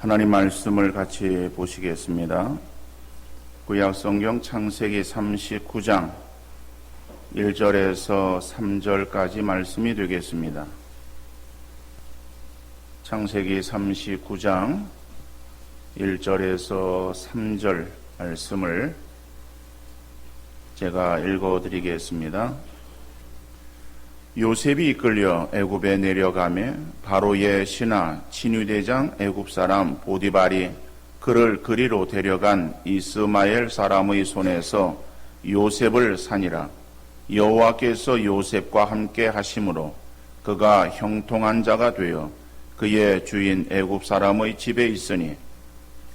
하나님 말씀을 같이 보시겠습니다. 구약성경 창세기 39장 1절에서 3절까지 말씀이 되겠습니다. 창세기 39장 1절에서 3절 말씀을 제가 읽어드리겠습니다. 요셉이 이끌려 애굽에 내려가매 바로의 신하 친위대장 애굽 사람 보디발이 그를 그리로 데려간 이스마엘 사람의 손에서 요셉을 사니라. 여호와께서 요셉과 함께 하심으로 그가 형통한 자가 되어 그의 주인 애굽 사람의 집에 있으니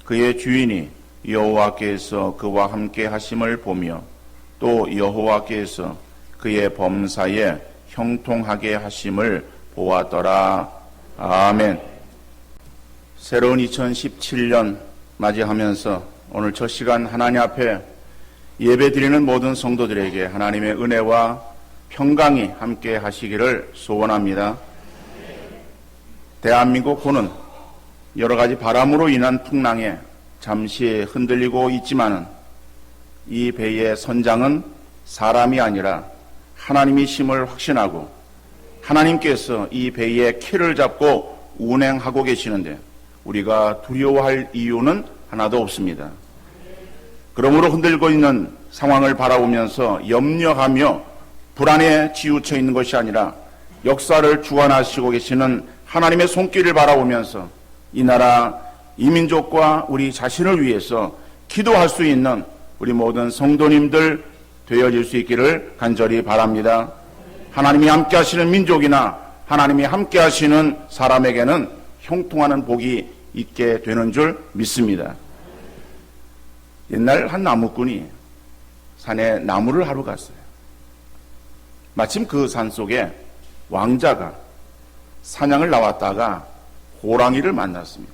그의 주인이 여호와께서 그와 함께 하심을 보며 또 여호와께서 그의 범사에 형통하게 하심을 보았더라. 아멘. 새로운 2017년 맞이하면서 오늘 첫 시간 하나님 앞에 예배드리는 모든 성도들에게 하나님의 은혜와 평강이 함께 하시기를 소원합니다. 대한민국 군은 여러 가지 바람으로 인한 풍랑에 잠시 흔들리고 있지만은 이 배의 선장은 사람이 아니라 하나님이심을 확신하고 하나님께서 이 배의 키를 잡고 운행하고 계시는데 우리가 두려워할 이유는 하나도 없습니다. 그러므로 흔들고 있는 상황을 바라보면서 염려하며 불안에 치우쳐 있는 것이 아니라 역사를 주관하시고 계시는 하나님의 손길을 바라보면서 이 나라 이 민족과 우리 자신을 위해서 기도할 수 있는 우리 모든 성도님들 되어질 수 있기를 간절히 바랍니다. 하나님이 함께 하시는 민족이나 하나님이 함께 하시는 사람에게는 형통하는 복이 있게 되는 줄 믿습니다. 옛날 한 나무꾼이 산에 나무를 하러 갔어요. 마침 그 산 속에 왕자가 사냥을 나왔다가 호랑이를 만났습니다.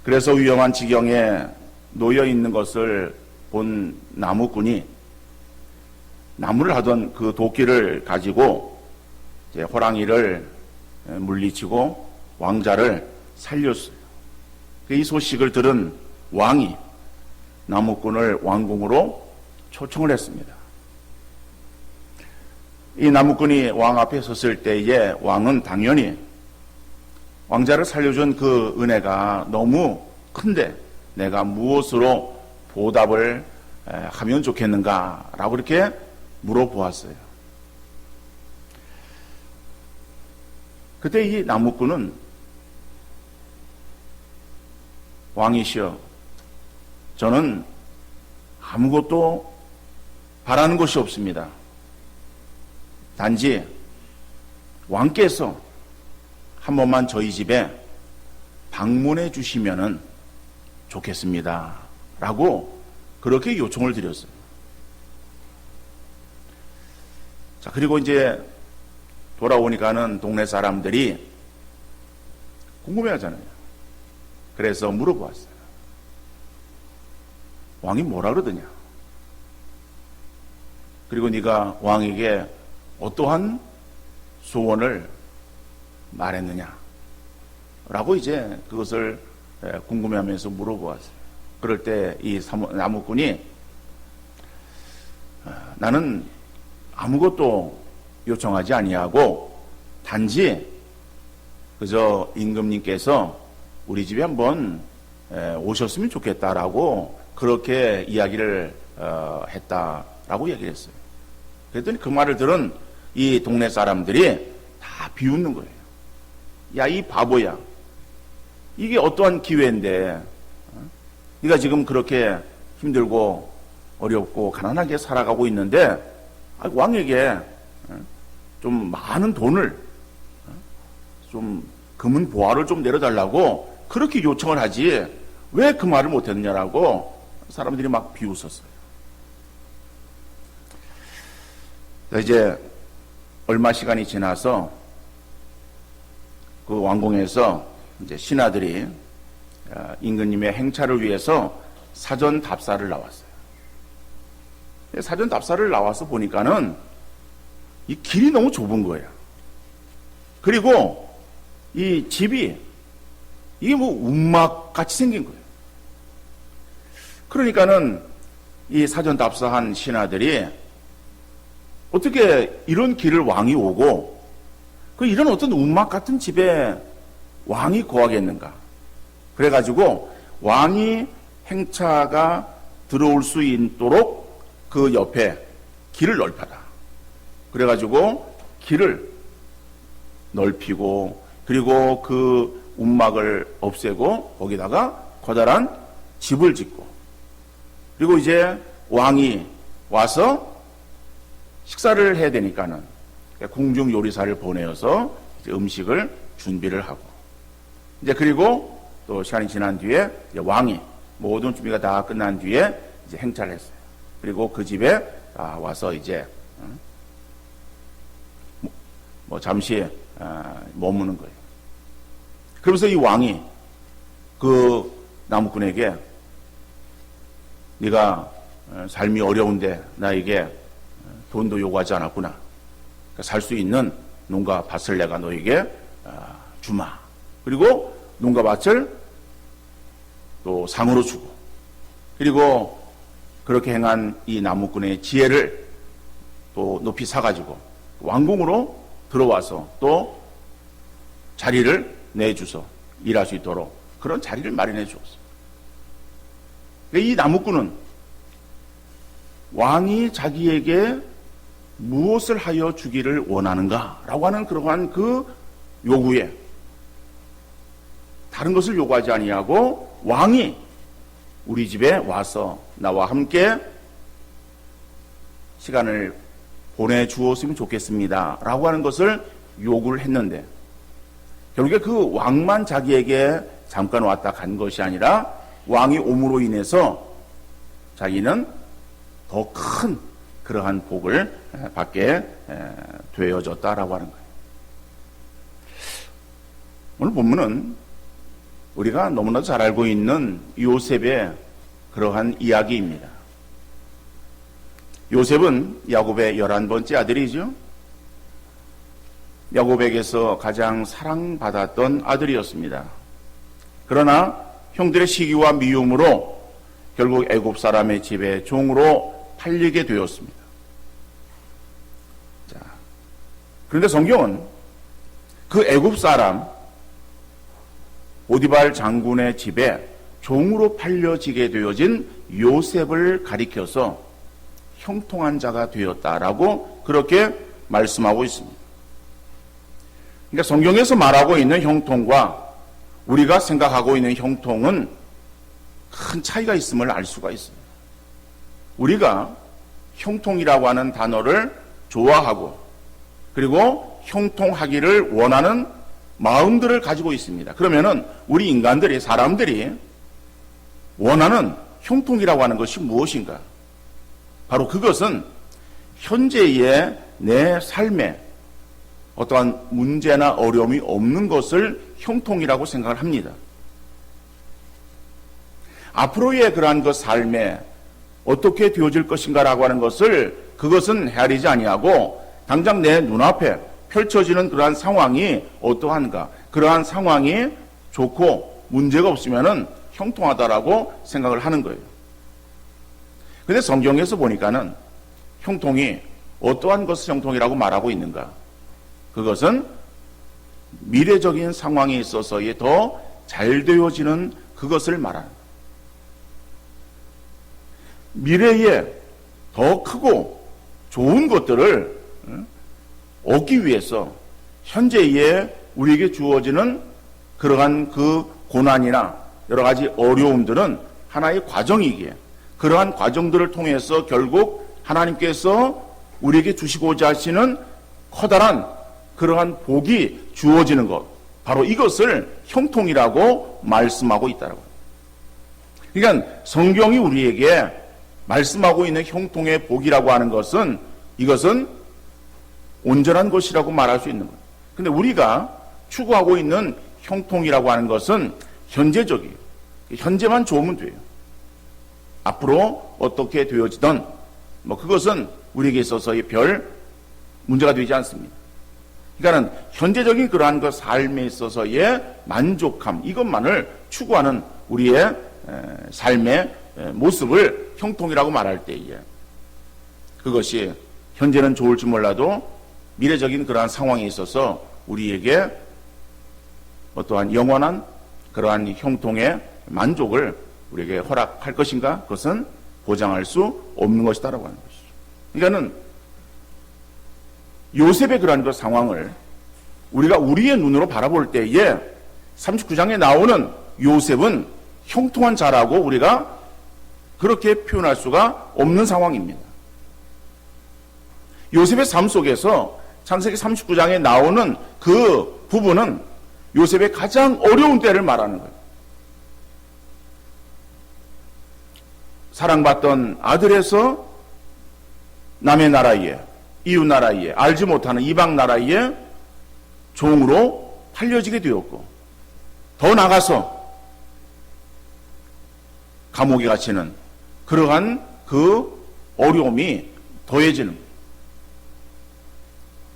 그래서 위험한 지경에 놓여 있는 것을 본 나무꾼이 나무를 하던 그 도끼를 가지고 이제 호랑이를 물리치고 왕자를 살렸어요. 이 소식을 들은 왕이 나무꾼을 왕궁으로 초청을 했습니다. 이 나무꾼이 왕 앞에 섰을 때에 왕은 당연히 왕자를 살려준 그 은혜가 너무 큰데 내가 무엇으로 보답을 하면 좋겠는가라고 이렇게 물어보았어요. 그때 이 나무꾼은 왕이시여, 저는 아무것도 바라는 것이 없습니다. 단지 왕께서 한 번만 저희 집에 방문해 주시면은 좋겠습니다. 라고 그렇게 요청을 드렸어요. 자, 그리고 이제 돌아오니까는 동네 사람들이 궁금해 하잖아요. 그래서 물어보았어요. 왕이 뭐라 그러더냐? 그리고 네가 왕에게 어떠한 소원을 말했느냐? 라고 이제 그것을 궁금해하면서 물어보았어요. 그럴 때 이 나무꾼이 나는 아무것도 요청하지 아니하고 단지 그저 임금님께서 우리 집에 한번 오셨으면 좋겠다라고 그렇게 이야기를 했다라고 얘기를 했어요. 그랬더니 그 말을 들은 이 동네 사람들이 다 비웃는 거예요. 야, 이 바보야. 이게 어떠한 기회인데 네가 지금 그렇게 힘들고 어렵고 가난하게 살아가고 있는데 왕에게 좀 많은 돈을 좀 금은 보화를 좀 내려달라고 그렇게 요청을 하지 왜 그 말을 못했느냐라고 사람들이 막 비웃었어요. 이제 얼마 시간이 지나서 그 왕궁에서 이제 신하들이 임금님의 행차를 위해서 사전 답사를 나왔어요. 사전 답사를 나와서 보니까는 이 길이 너무 좁은 거예요. 그리고 이 집이 이게 뭐 움막같이 생긴 거예요. 그러니까는 이 사전답사한 신하들이 어떻게 이런 길을 왕이 오고 이런 어떤 움막 같은 집에 왕이 거하겠는가. 그래가지고 왕이 행차가 들어올 수 있도록 그 옆에 길을 넓혀라. 그래가지고 길을 넓히고 그리고 그 움막을 없애고 거기다가 커다란 집을 짓고 그리고 이제 왕이 와서 식사를 해야 되니까는 궁중 요리사를 보내어서 이제 음식을 준비를 하고 이제 그리고 또 시간이 지난 뒤에 이제 왕이 모든 준비가 다 끝난 뒤에 이제 행차를 했어요. 그리고 그 집에 와서 이제 뭐 잠시 머무는 거예요. 그러면서 이 왕이 그 나무꾼에게 네가 삶이 어려운데 나에게 돈도 요구하지 않았구나. 그러니까 살 수 있는 농가 밭을 내가 너에게 주마. 그리고 농가 밭을 또 상으로 주고 그리고 그렇게 행한 이 나무꾼의 지혜를 또 높이 사가지고 왕궁으로 들어와서 또 자리를 내주서 일할 수 있도록 그런 자리를 마련해 주었어요. 이 나무꾼은 왕이 자기에게 무엇을 하여 주기를 원하는가라고 하는 그러한 그 요구에 다른 것을 요구하지 아니하고 왕이 우리 집에 와서 나와 함께 시간을 보내주었으면 좋겠습니다 라고 하는 것을 요구를 했는데 결국에 그 왕만 자기에게 잠깐 왔다 간 것이 아니라 왕이 옴으로 인해서 자기는 더 큰 그러한 복을 받게 되어졌다라고 하는 거예요. 오늘 본문은 우리가 너무나도 잘 알고 있는 요셉의 그러한 이야기입니다. 요셉은 야곱의 11번째 아들이죠. 야곱에게서 가장 사랑받았던 아들이었습니다. 그러나 형들의 시기와 미움으로 결국 애굽 사람의 집에 종으로 팔리게 되었습니다. 자, 그런데 성경은 그 애굽 사람 보디발 장군의 집에 종으로 팔려지게 되어진 요셉을 가리켜서 형통한 자가 되었다라고 그렇게 말씀하고 있습니다. 그러니까 성경에서 말하고 있는 형통과 우리가 생각하고 있는 형통은 큰 차이가 있음을 알 수가 있습니다. 우리가 형통이라고 하는 단어를 좋아하고 그리고 형통하기를 원하는 마음들을 가지고 있습니다. 그러면은 우리 인간들이 사람들이 원하는 형통이라고 하는 것이 무엇인가? 바로 그것은 현재의 내 삶에 어떠한 문제나 어려움이 없는 것을 형통이라고 생각을 합니다. 앞으로의 그러한 그 삶에 어떻게 되어질 것인가라고 하는 것을 그것은 헤아리지 아니하고 당장 내 눈앞에 펼쳐지는 그러한 상황이 어떠한가, 그러한 상황이 좋고 문제가 없으면은 형통하다라고 생각을 하는 거예요. 근데 성경에서 보니까는 형통이 어떠한 것을 형통이라고 말하고 있는가? 그것은 미래적인 상황에 있어서의 더 잘 되어지는 그것을 말하는 거예요. 미래에 더 크고 좋은 것들을 얻기 위해서 현재에 우리에게 주어지는 그러한 그 고난이나 여러 가지 어려움들은 하나의 과정이기에 그러한 과정들을 통해서 결국 하나님께서 우리에게 주시고자 하시는 커다란 그러한 복이 주어지는 것, 바로 이것을 형통이라고 말씀하고 있다고. 그러니까 성경이 우리에게 말씀하고 있는 형통의 복이라고 하는 것은 이것은 온전한 것이라고 말할 수 있는 거예요. 근데 우리가 추구하고 있는 형통이라고 하는 것은 현재적이에요. 현재만 좋으면 돼요. 앞으로 어떻게 되어지든 그것은 우리에게 있어서의 별 문제가 되지 않습니다. 그러니까는 현재적인 그러한 그 삶에 있어서의 만족함, 이것만을 추구하는 우리의 삶의 모습을 형통이라고 말할 때에 그것이 현재는 좋을지 몰라도 미래적인 그러한 상황에 있어서 우리에게 어떠한 영원한 그러한 형통의 만족을 우리에게 허락할 것인가? 그것은 보장할 수 없는 것이다라고 하는 것이죠. 그러니까는 요셉의 그러한 그 상황을 우리가 우리의 눈으로 바라볼 때에 39장에 나오는 요셉은 형통한 자라고 우리가 그렇게 표현할 수가 없는 상황입니다. 요셉의 삶 속에서 창세기 39장에 나오는 그 부분은 요셉의 가장 어려운 때를 말하는 거예요. 사랑받던 아들에서 남의 나라에, 이웃 나라에, 알지 못하는 이방 나라에 종으로 팔려지게 되었고, 더 나가서 감옥에 갇히는 그러한 그 어려움이 더해지는 거예요.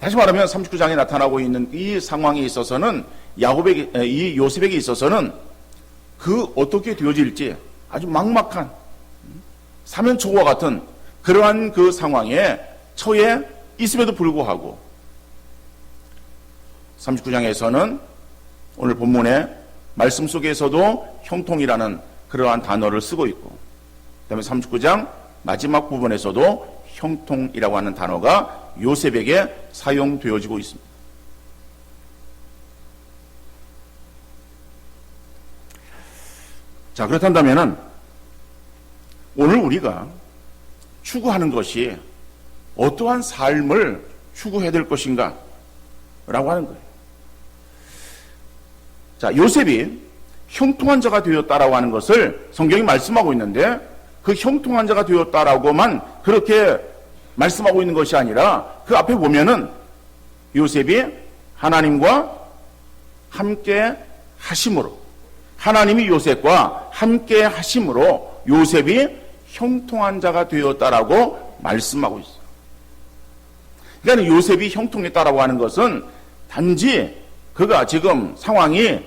다시 말하면 39장에 나타나고 있는 이 상황에 있어서는 이 요셉에게 있어서는 그 어떻게 되어질지 아주 막막한 사면초가 같은 그러한 그 상황에 처해 있음에도 불구하고 39장에서는 오늘 본문의 말씀 속에서도 형통이라는 그러한 단어를 쓰고 있고, 그다음에 39장 마지막 부분에서도 형통이라고 하는 단어가 요셉에게 사용되어지고 있습니다. 자, 그렇다면은 오늘 우리가 추구하는 것이 어떠한 삶을 추구해야 될 것인가? 라고 하는 거예요. 자, 요셉이 형통한 자가 되었다라고 하는 것을 성경이 말씀하고 있는데, 그 형통한 자가 되었다라고만 그렇게 말씀하고 있는 것이 아니라 그 앞에 보면은 요셉이 하나님과 함께 하심으로, 하나님이 요셉과 함께 하심으로 요셉이 형통한 자가 되었다라고 말씀하고 있어요. 그러니까 요셉이 형통했다라고 하는 것은 단지 그가 지금 상황이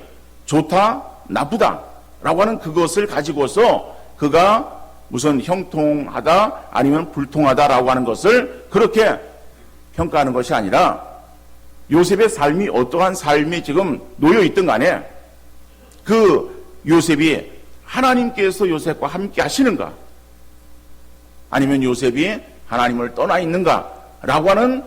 좋다, 나쁘다라고 하는 그것을 가지고서 그가 무슨 형통하다 아니면 불통하다라고 하는 것을 그렇게 평가하는 것이 아니라 요셉의 삶이 어떠한 삶이 지금 놓여 있든 간에 그 요셉이 하나님께서 요셉과 함께 하시는가, 아니면 요셉이 하나님을 떠나 있는가라고 하는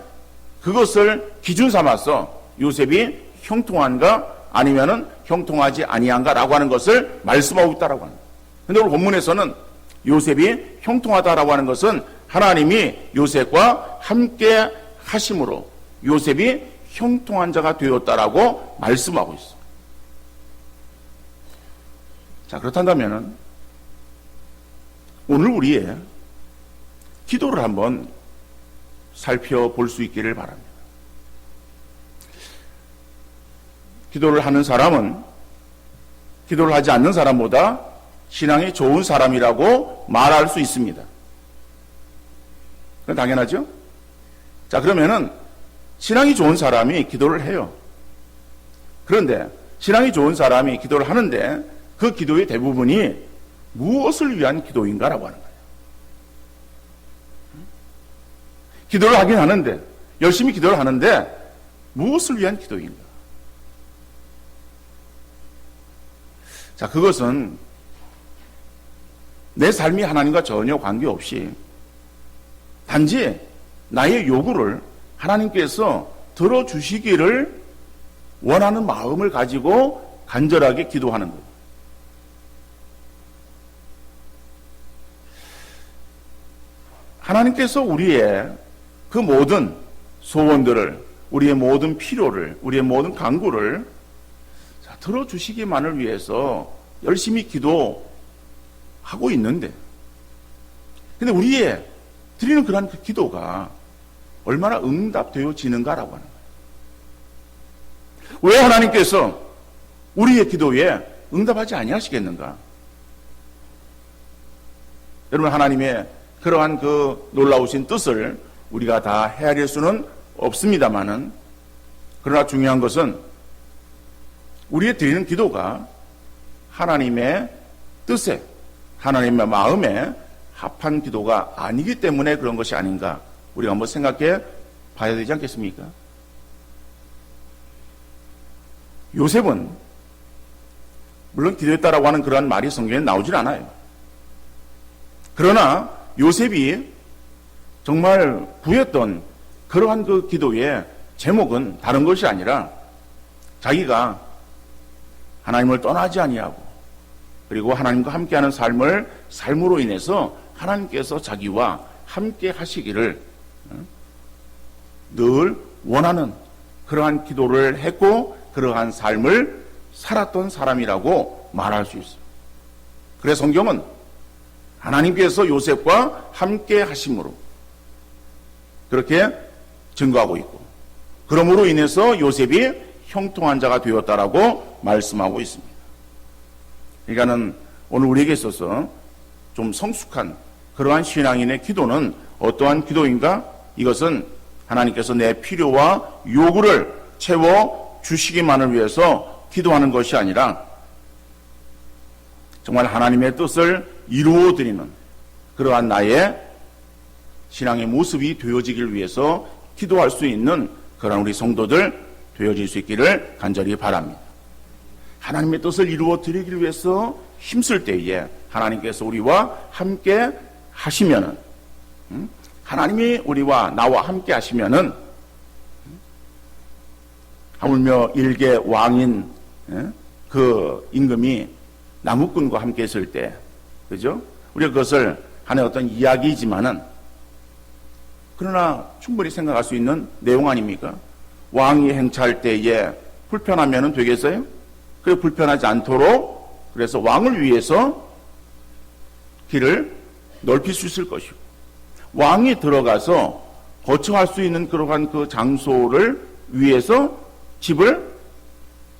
그것을 기준 삼아서 요셉이 형통한가 아니면은 형통하지 아니한가라고 하는 것을 말씀하고 있다라고 합니다. 그런데 오늘 본문에서는 요셉이 형통하다라고 하는 것은 하나님이 요셉과 함께 하심으로 요셉이 형통한 자가 되었다라고 말씀하고 있어요. 자, 그렇다면 오늘 우리의 기도를 한번 살펴볼 수 있기를 바랍니다. 기도를 하는 사람은 기도를 하지 않는 사람보다 신앙이 좋은 사람이라고 말할 수 있습니다. 그건 당연하죠? 자, 그러면은 신앙이 좋은 사람이 기도를 해요. 그런데 신앙이 좋은 사람이 기도를 하는데 그 기도의 대부분이 무엇을 위한 기도인가라고 하는 거예요. 기도를 하긴 하는데, 열심히 기도를 하는데 무엇을 위한 기도인가? 자, 그것은 내 삶이 하나님과 전혀 관계없이 단지 나의 요구를 하나님께서 들어주시기를 원하는 마음을 가지고 간절하게 기도하는 것. 하나님께서 우리의 그 모든 소원들을, 우리의 모든 필요를, 우리의 모든 간구를 들어주시기만을 위해서 열심히 기도하고 있는데, 근데 우리의 드리는 그러한 그 기도가 얼마나 응답되어지는가라고 하는 거예요. 왜 하나님께서 우리의 기도에 응답하지 아니하시겠는가? 여러분, 하나님의 그러한 그 놀라우신 뜻을 우리가 다 헤아릴 수는 없습니다만은, 그러나 중요한 것은 우리의 드리는 기도가 하나님의 뜻에, 하나님의 마음에 합한 기도가 아니기 때문에 그런 것이 아닌가 우리가 한번 생각해 봐야 되지 않겠습니까? 요셉은 물론 기도했다라고 하는 그러한 말이 성경에 나오질 않아요. 그러나 요셉이 정말 구했던 그러한 그 기도의 제목은 다른 것이 아니라 자기가 하나님을 떠나지 아니하고 그리고 하나님과 함께하는 삶으로 인해서 하나님께서 자기와 함께 하시기를 늘 원하는 그러한 기도를 했고 그러한 삶을 살았던 사람이라고 말할 수 있어요. 그래서 성경은 하나님께서 요셉과 함께 하심으로 그렇게 증거하고 있고 그러므로 인해서 요셉이 형통한 자가 되었다라고 말씀하고 있습니다. 그러니까는 오늘 우리에게 있어서 좀 성숙한 그러한 신앙인의 기도는 어떠한 기도인가? 이것은 하나님께서 내 필요와 요구를 채워 주시기만을 위해서 기도하는 것이 아니라 정말 하나님의 뜻을 이루어 드리는 그러한 나의 신앙의 모습이 되어지길 위해서 기도할 수 있는 그런 우리 성도들 되어질 수 있기를 간절히 바랍니다. 하나님의 뜻을 이루어 드리기 위해서 힘쓸 때에 하나님께서 우리와 함께 하시면은 하나님이 우리와 나와 함께 하시면은 하물며 일개 왕인 그 임금이 나무꾼과 함께 했을 때 그죠? 우리가 그것을 하나의 어떤 이야기이지만은 그러나 충분히 생각할 수 있는 내용 아닙니까? 왕이 행차할 때에 불편하면은 되겠어요? 그래 불편하지 않도록 그래서 왕을 위해서 길을 넓힐 수 있을 것이고 왕이 들어가서 거처할 수 있는 그러한 그 장소를 위해서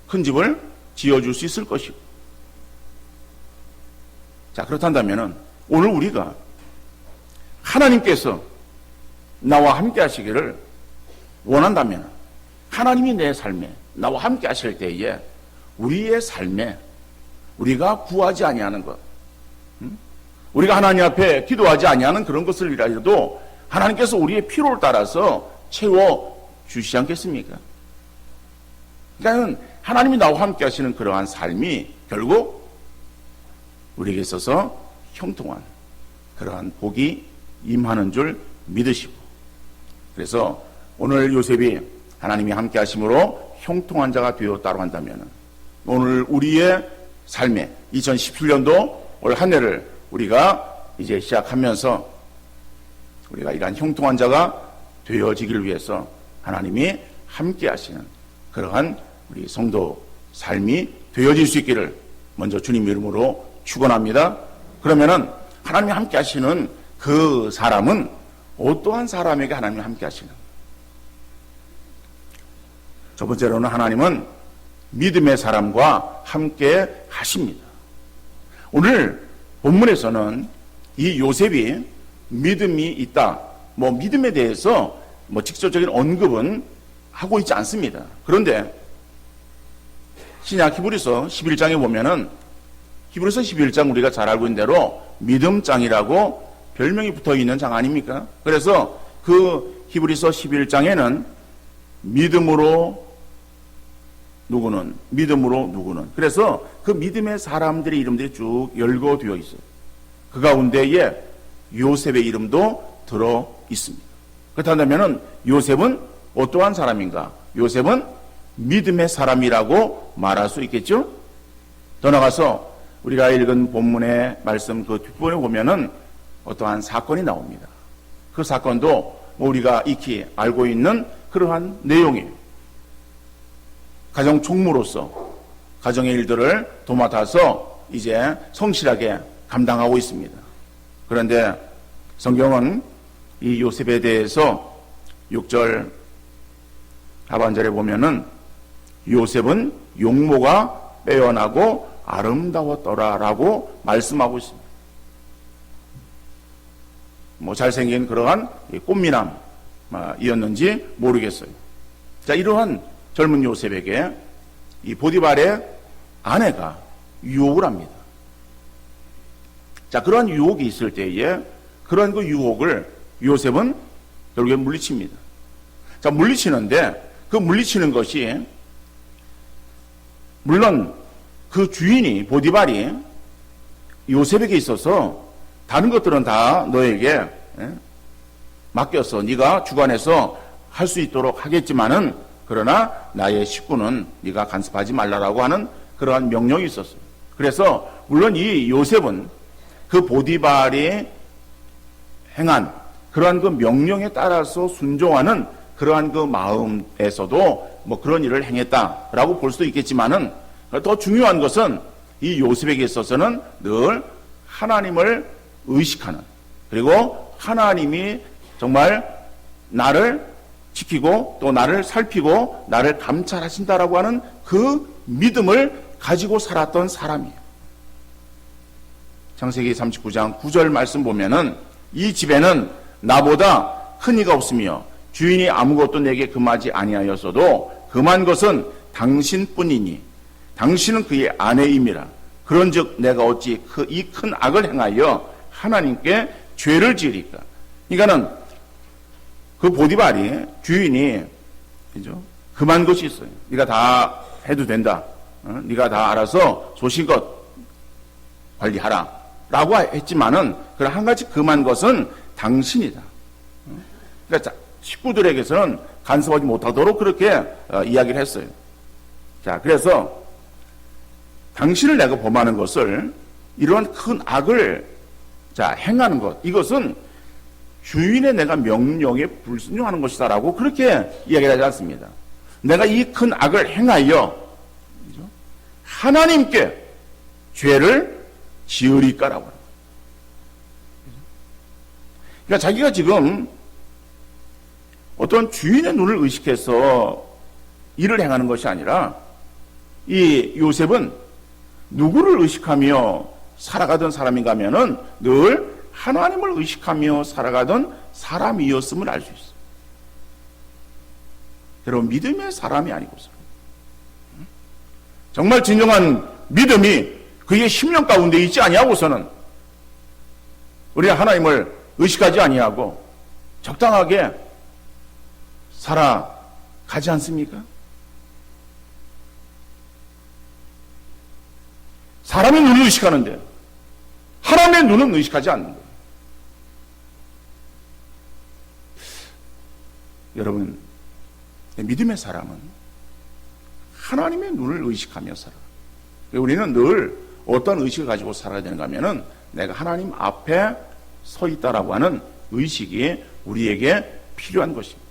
큰 집을 지어줄 수 있을 것이고 자 그렇단다면은 오늘 우리가 하나님께서 나와 함께 하시기를 원한다면 하나님이 내 삶에 나와 함께 하실 때에 우리의 삶에 우리가 구하지 아니하는 것 우리가 하나님 앞에 기도하지 아니하는 그런 것을 위하여도 하나님께서 우리의 필요를 따라서 채워 주시지 않겠습니까? 그러니까 하나님이 나와 함께 하시는 그러한 삶이 결국 우리에게 있어서 형통한 그러한 복이 임하는 줄 믿으시고 그래서 오늘 요셉이 하나님이 함께 하심으로 형통한 자가 되었다고 한다면 오늘 우리의 삶에 2017년도 올 한 해를 우리가 이제 시작하면서 우리가 이러한 형통한 자가 되어지기를 위해서 하나님이 함께 하시는 그러한 우리 성도 삶이 되어질 수 있기를 먼저 주님 이름으로 축원합니다. 그러면은 하나님이 함께 하시는 그 사람은 어떠한 사람에게 하나님이 함께 하시는? 첫 번째로는 하나님은 믿음의 사람과 함께 하십니다. 오늘 본문에서는 이 요셉이 믿음이 있다. 믿음에 대해서 직접적인 언급은 하고 있지 않습니다. 그런데 신약 히브리서 11장에 보면은 히브리서 11장 우리가 잘 알고 있는 대로 믿음장이라고 별명이 붙어 있는 장 아닙니까? 그래서 그 히브리서 11장에는 믿음으로 누구는 그래서 그 믿음의 사람들의 이름들이 쭉 열거되어 있어요. 그 가운데에 요셉의 이름도 들어 있습니다. 그렇다면 요셉은 어떠한 사람인가? 요셉은 믿음의 사람이라고 말할 수 있겠죠? 더 나아가서 우리가 읽은 본문의 말씀 그 뒷부분에 보면은 어떠한 사건이 나옵니다. 그 사건도 우리가 익히 알고 있는 그러한 내용이에요. 가정 총무로서 가정의 일들을 도맡아서 이제 성실하게 감당하고 있습니다. 그런데 성경은 이 요셉에 대해서 6절 하반절에 보면은 요셉은 용모가 빼어나고 아름다웠더라라고 말씀하고 있습니다. 잘생긴 그러한 꽃미남이었는지 모르겠어요. 자, 이러한 젊은 요셉에게 이 보디발의 아내가 유혹을 합니다. 자, 그러한 유혹이 있을 때에 그러한 그 유혹을 요셉은 결국에 물리칩니다. 자, 물리치는데 그 물리치는 것이 물론 그 주인이 보디발이 요셉에게 있어서 다른 것들은 다 너에게 맡겼어. 네가 주관해서 할 수 있도록 하겠지만은 그러나 나의 식구는 네가 간섭하지 말라라고 하는 그러한 명령이 있었어요. 그래서 물론 이 요셉은 그 보디발이 행한 그러한 그 명령에 따라서 순종하는 그러한 그 마음에서도 뭐 그런 일을 행했다라고 볼 수도 있겠지만은 더 중요한 것은 이 요셉에게 있어서는 늘 하나님을 의식하는, 그리고 하나님이 정말 나를 지키고 또 나를 살피고 나를 감찰하신다라고 하는 그 믿음을 가지고 살았던 사람이에요. 창세기 39장 9절 말씀 보면은 이 집에는 나보다 큰 이가 없으며 주인이 아무것도 내게 금하지 아니하였어도 금한 것은 당신뿐이니 당신은 그의 아내임이라. 그런즉 내가 어찌 이 큰 악을 행하여 하나님께 죄를 지으리까. 그러니까는 그 보디발이 주인이 그죠? 금한 것이 있어요. 네가 다 해도 된다. 네가 다 알아서 소신껏 관리하라 라고 했지만은 그런 한 가지 금한 것은 당신이다. 그러니까 식구들에게서는 간섭하지 못하도록 그렇게 이야기를 했어요. 자, 그래서 당신을 내가 범하는 것을, 이러한 큰 악을 행하는 것, 이것은 주인의 내가 명령에 불순종하는 것이다 라고 그렇게 이야기를 하지 않습니다. 내가 이 큰 악을 행하여 하나님께 죄를 지으리까라고 합니다. 그러니까 자기가 지금 어떤 주인의 눈을 의식해서 일을 행하는 것이 아니라 이 요셉은 누구를 의식하며 살아가던 사람인가 하면은 늘 하나님을 의식하며 살아가던 사람이었음을 알 수 있어요. 여러분, 믿음의 사람이 아니고서 정말 진정한 믿음이 그의 심령 가운데 있지 아니하고서는 우리가 하나님을 의식하지 아니하고 적당하게 살아가지 않습니까? 사람의 눈을 의식하는데 하나님의 눈은 의식하지 않는 거예요. 여러분, 믿음의 사람은 하나님의 눈을 의식하며 살아요. 우리는 늘 어떤 의식을 가지고 살아야 되는가 하면은 내가 하나님 앞에 서 있다라고 하는 의식이 우리에게 필요한 것입니다.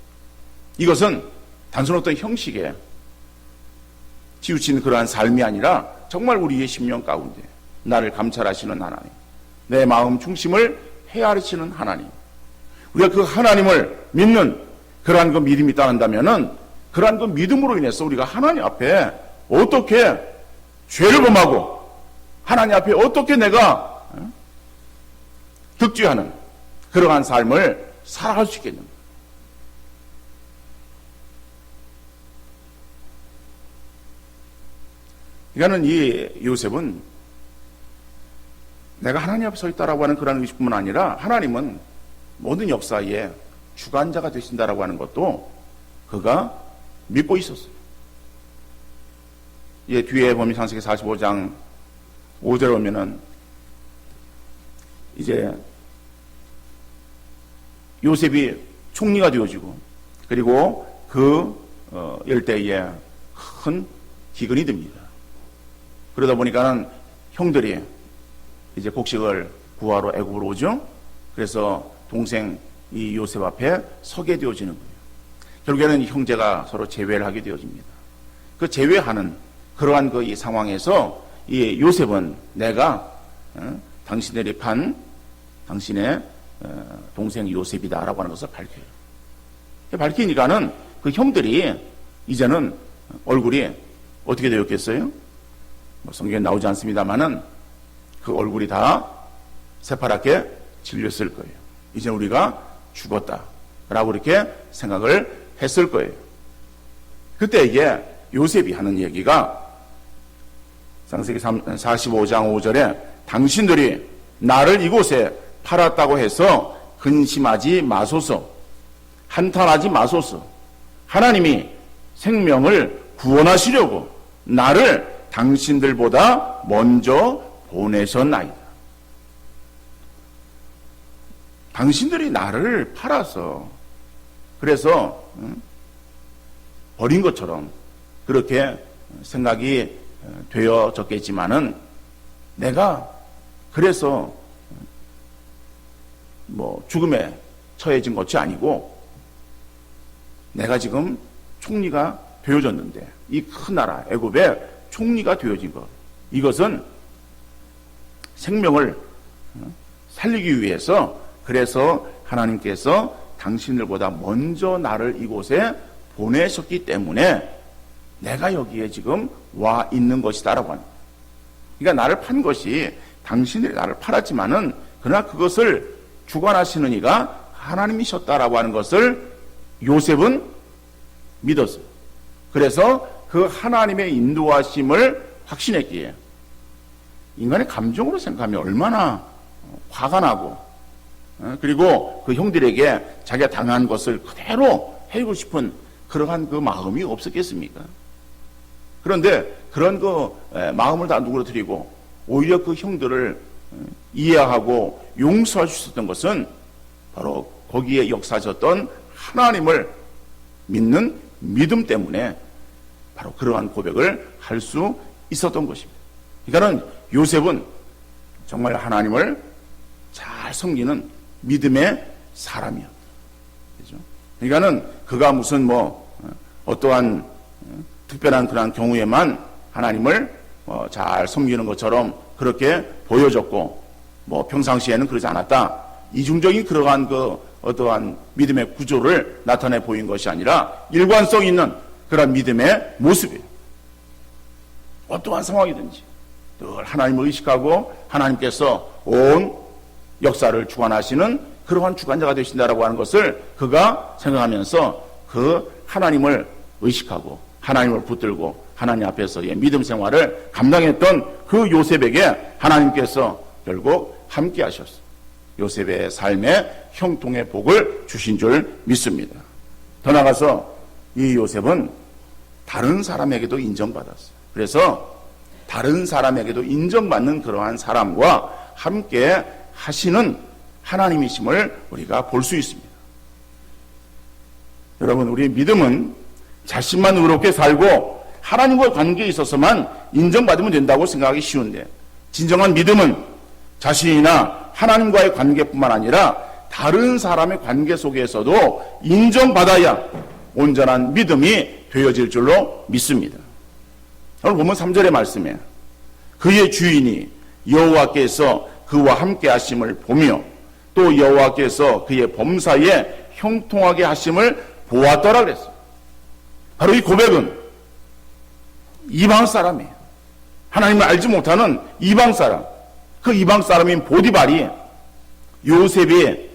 이것은 단순 어떤 형식에 치우친 그러한 삶이 아니라 정말 우리의 심령 가운데 나를 감찰하시는 하나님, 내 마음 중심을 헤아리시는 하나님, 우리가 그 하나님을 믿는 그러한 그 믿음이 있다면은 그러한 그 믿음으로 인해서 우리가 하나님 앞에 어떻게 죄를 범하고 하나님 앞에 어떻게 내가 득죄하는 그러한 삶을 살아갈 수 있겠는가. 그러니까는 이 요셉은 내가 하나님 앞에 서 있다라고 하는 그런 의식뿐만 아니라 하나님은 모든 역사의 주관자가 되신다라고 하는 것도 그가 믿고 있었어요. 예, 뒤에 보면 창세기 45장 5절에 오면은 이제 요셉이 총리가 되어지고 그리고 그 열대에 큰 기근이 듭니다. 그러다 보니까는 형들이 이제 곡식을 구하러 애굽으로 오죠. 그래서 동생 이 요셉 앞에 서게 되어지는 거예요. 결국에는 형제가 서로 제외를 하게 되어집니다. 그 제외하는 그러한 그 이 상황에서 이 요셉은 내가 당신들이 판 당신의 동생 요셉이다라고 하는 것을 밝혀요. 밝히니까는 그 형들이 이제는 얼굴이 어떻게 되었겠어요? 뭐 성경에 나오지 않습니다만은 그 얼굴이 다 새파랗게 질렸을 거예요. 이제 우리가 죽었다라고 이렇게 생각을 했을 거예요. 그때 이게 요셉이 하는 얘기가 창세기 45장 5절에 당신들이 나를 이곳에 팔았다고 해서 근심하지 마소서, 한탄하지 마소서. 하나님이 생명을 구원하시려고 나를 당신들보다 먼저 보내셨나이다. 당신들이 나를 팔아서 그래서 버린 것처럼 그렇게 생각이 되어졌겠지만은 내가 그래서 죽음에 처해진 것이 아니고 내가 지금 총리가 되어졌는데 이 큰 나라 애굽의 총리가 되어진 것, 이것은 생명을 살리기 위해서, 그래서 하나님께서 당신들보다 먼저 나를 이곳에 보내셨기 때문에 내가 여기에 지금 와 있는 것이다라고 하는 거예요. 그러니까 나를 판 것이 당신들이 나를 팔았지만은 그러나 그것을 주관하시는 이가 하나님이셨다라고 하는 것을 요셉은 믿었어요. 그래서 그 하나님의 인도하심을 확신했기에 인간의 감정으로 생각하면 얼마나 화가 나고 그리고 그 형들에게 자기가 당한 것을 그대로 해주고 싶은 그러한 그 마음이 없었겠습니까? 그런데 그런 그 마음을 다 누그러뜨리고 오히려 그 형들을 이해하고 용서할 수 있었던 것은 바로 거기에 역사하셨던 하나님을 믿는 믿음 때문에 바로 그러한 고백을 할 수 있었던 것입니다. 그러니까는 요셉은 정말 하나님을 잘 섬기는 믿음의 사람이었다. 그렇죠? 그러니까는 그가 무슨 어떠한 특별한 그런 경우에만 하나님을 잘 섬기는 것처럼 그렇게 보여졌고 평상시에는 그러지 않았다. 이중적인 그러한 그 어떠한 믿음의 구조를 나타내 보인 것이 아니라 일관성 있는 그런 믿음의 모습이에요. 어떠한 상황이든지 늘 하나님을 의식하고 하나님께서 온 역사를 주관하시는 그러한 주관자가 되신다라고 하는 것을 그가 생각하면서 그 하나님을 의식하고 하나님을 붙들고 하나님 앞에서의 믿음 생활을 감당했던 그 요셉에게 하나님께서 결국 함께 하셨어요. 요셉의 삶에 형통의 복을 주신 줄 믿습니다. 더 나아가서 이 요셉은 다른 사람에게도 인정받았어요. 그래서 다른 사람에게도 인정받는 그러한 사람과 함께 하시는 하나님이심을 우리가 볼 수 있습니다. 여러분, 우리 믿음은 자신만 의롭게 살고 하나님과 관계에 있어서만 인정받으면 된다고 생각하기 쉬운데, 진정한 믿음은 자신이나 하나님과의 관계뿐만 아니라 다른 사람의 관계 속에서도 인정받아야 온전한 믿음이 되어질 줄로 믿습니다. 오늘 보면 3절의 말씀에 그의 주인이 여호와께서 그와 함께 하심을 보며 또 여호와께서 그의 범사에 형통하게 하심을 보았더라 그랬어요. 바로 이 고백은 이방 사람이에요. 하나님을 알지 못하는 이방 사람, 그 이방 사람인 보디발이 요셉이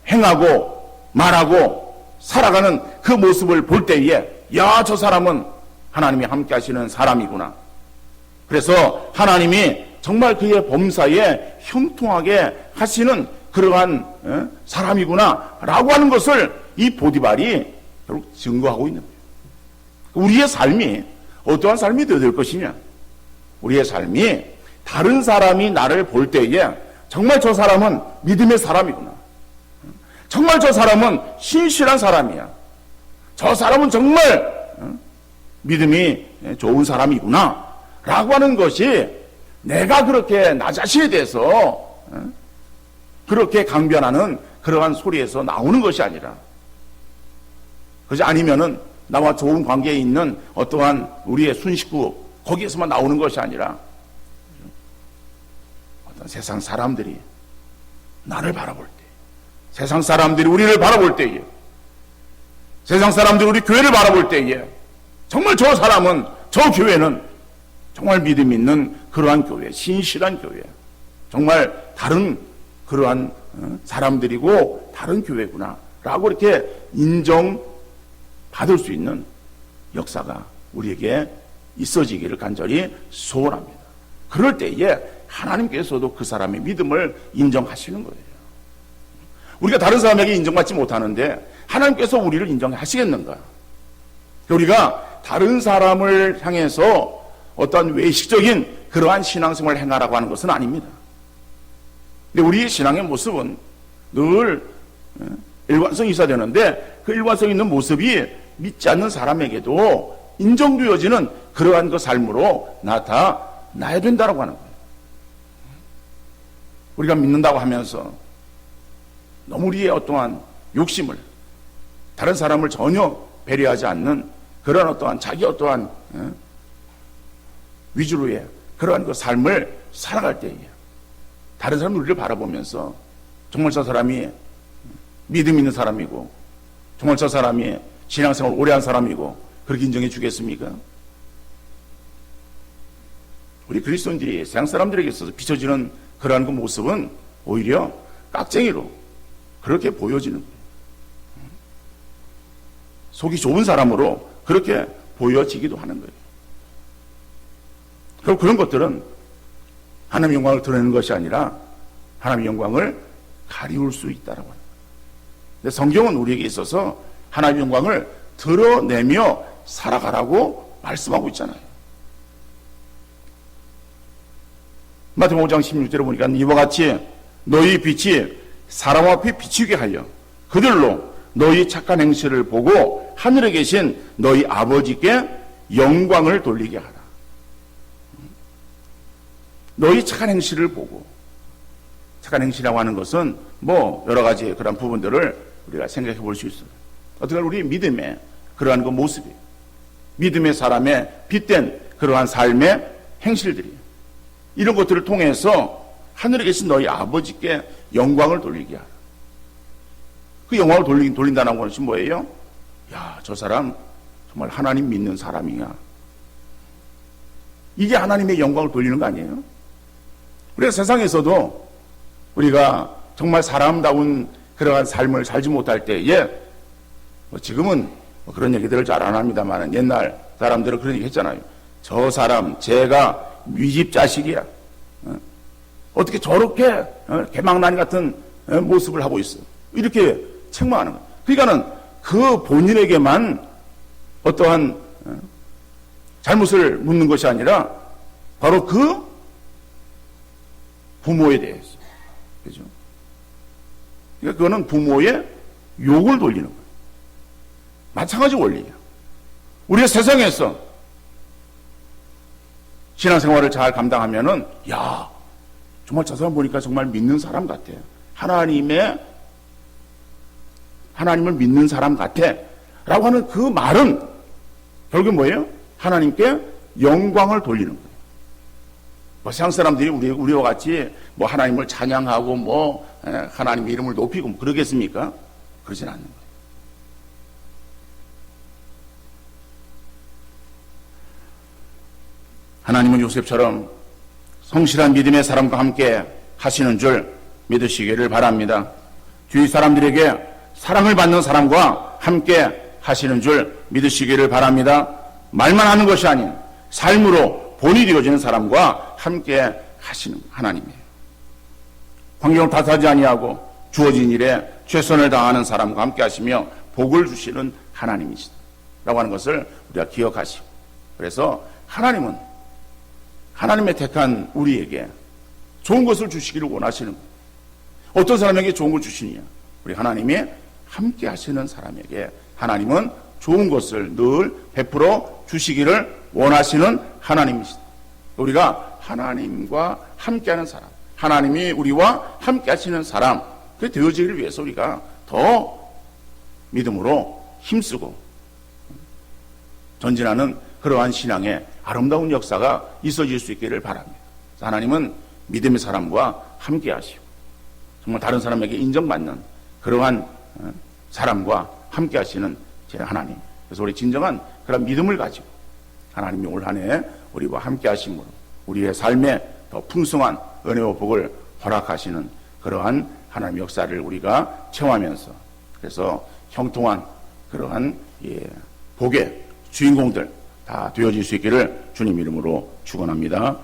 행하고 말하고 살아가는 그 모습을 볼 때에 야, 저 사람은 하나님이 함께 하시는 사람이구나. 그래서 하나님이 정말 그의 범사에 형통하게 하시는 그러한 사람이구나 라고 하는 것을 이 보디발이 결국 증거하고 있는 거예요. 우리의 삶이 어떠한 삶이 되어야 될 것이냐, 우리의 삶이 다른 사람이 나를 볼 때에 정말 저 사람은 믿음의 사람이구나, 정말 저 사람은 신실한 사람이야, 저 사람은 정말 믿음이 좋은 사람이구나 라고 하는 것이 내가 그렇게 나 자신에 대해서 그렇게 강변하는 그러한 소리에서 나오는 것이 아니라, 그렇지 아니면은 나와 좋은 관계에 있는 어떠한 우리의 순식구 거기에서만 나오는 것이 아니라 어떤 세상 사람들이 나를 바라볼 때, 세상 사람들이 우리를 바라볼 때에, 세상 사람들이 우리 교회를 바라볼 때에 정말 저 사람은, 저 교회는 정말 믿음 있는 그러한 교회, 신실한 교회, 정말 다른 그러한 사람들이고 다른 교회구나 라고 이렇게 인정받을 수 있는 역사가 우리에게 있어지기를 간절히 소원합니다. 그럴 때에 하나님께서도 그 사람의 믿음을 인정하시는 거예요. 우리가 다른 사람에게 인정받지 못하는데 하나님께서 우리를 인정하시겠는가? 우리가 다른 사람을 향해서 어떤 외식적인 그러한 신앙생활을 행하라고 하는 것은 아닙니다. 근데 우리 신앙의 모습은 늘 일관성이 있어야 되는데 그 일관성 있는 모습이 믿지 않는 사람에게도 인정되어지는 그러한 그 삶으로 나타나야 된다고 하는 거예요. 우리가 믿는다고 하면서 너무 우리의 어떠한 욕심을 다른 사람을 전혀 배려하지 않는 그런 어떠한 자기 어떠한 위주로의 그러한 그 삶을 살아갈 때에 다른 사람이 우리를 바라보면서 정말 저 사람이 믿음 있는 사람이고 정말 저 사람이 신앙생활 오래 한 사람이고 그렇게 인정해 주겠습니까? 우리 그리스도인들이 세상 사람들에게 있어서 비춰지는 그러한 그 모습은 오히려 깍쟁이로 그렇게 보여지는 거예요. 속이 좁은 사람으로 그렇게 보여지기도 하는 거예요. 그럼 그런 것들은 하나님의 영광을 드러내는 것이 아니라 하나님의 영광을 가리울 수 있다라고 합니다. 근데 성경은 우리에게 있어서 하나님의 영광을 드러내며 살아가라고 말씀하고 있잖아요. 마태복음 5장 16절에 보니까 이와 같이 너희 빛이 사람 앞에 비치게 하여 그들로 너희 착한 행실을 보고 하늘에 계신 너희 아버지께 영광을 돌리게 하라. 너희 착한 행실을 보고, 착한 행실이라고 하는 것은 뭐 여러 가지 그런 부분들을 우리가 생각해 볼 수 있어요. 어떻게 우리 믿음의 그러한 그 모습이, 믿음의 사람의 빛된 그러한 삶의 행실들이 이런 것들을 통해서 하늘에 계신 너희 아버지께 영광을 돌리게 하라. 그 영광을 돌린다는 것이 뭐예요? 야, 저 사람 정말 하나님 믿는 사람이야. 이게 하나님의 영광을 돌리는 거 아니에요? 우리가 세상에서도 우리가 정말 사람다운 그러한 삶을 살지 못할 때에 지금은 그런 얘기들을 잘 안 합니다만 옛날 사람들은 그런 얘기 했잖아요. 저 사람 제가 위집 자식이야. 어떻게 저렇게 개망나니 같은 모습을 하고 있어. 이렇게 책망하는 거예요. 그러니까는 그 본인에게만 어떠한 잘못을 묻는 것이 아니라 바로 그 부모에 대해서. 그죠? 그러니까 그거는 부모의 욕을 돌리는 거예요. 마찬가지 원리예요. 우리가 세상에서 신앙생활을 잘 감당하면은, 야, 정말 저 사람 보니까 정말 믿는 사람 같아. 하나님을 믿는 사람 같아. 라고 하는 그 말은 결국 뭐예요? 하나님께 영광을 돌리는 거예요. 뭐 세상 사람들이 우리와 같이 뭐 하나님을 찬양하고 뭐 하나님의 이름을 높이고 뭐 그러겠습니까? 그러진 않는 거예요. 하나님은 요셉처럼 성실한 믿음의 사람과 함께 하시는 줄 믿으시기를 바랍니다. 주위 사람들에게 사랑을 받는 사람과 함께 하시는 줄 믿으시기를 바랍니다. 말만 하는 것이 아닌 삶으로 본이 되어지는 사람과 함께 하시는 하나님이에요. 환경을 탓하지 아니하고 주어진 일에 최선을 다하는 사람과 함께 하시며 복을 주시는 하나님이시다 라고 하는 것을 우리가 기억하시고, 그래서 하나님은 하나님의 택한 우리에게 좋은 것을 주시기를 원하시는 거예요. 어떤 사람에게 좋은 걸 주시느냐? 우리 하나님이 함께 하시는 사람에게 하나님은 좋은 것을 늘 베풀어 주시기를 원하시는 하나님이시다. 우리가 하나님과 함께하는 사람, 하나님이 우리와 함께 하시는 사람, 그 되어지기를 위해서 우리가 더 믿음으로 힘쓰고 전진하는 그러한 신앙의 아름다운 역사가 있어질 수 있기를 바랍니다. 하나님은 믿음의 사람과 함께 하시고 정말 다른 사람에게 인정받는 그러한 사람과 함께 하시는 제 하나님. 그래서 우리 진정한 그런 믿음을 가지고 하나님이 올 한 해 우리와 함께 하심으로 우리의 삶에 더 풍성한 은혜와 복을 허락하시는 그러한 하나님의 역사를 우리가 체험하면서, 그래서 형통한 그러한 복의 주인공들 다 되어질 수 있기를 주님 이름으로 축원합니다.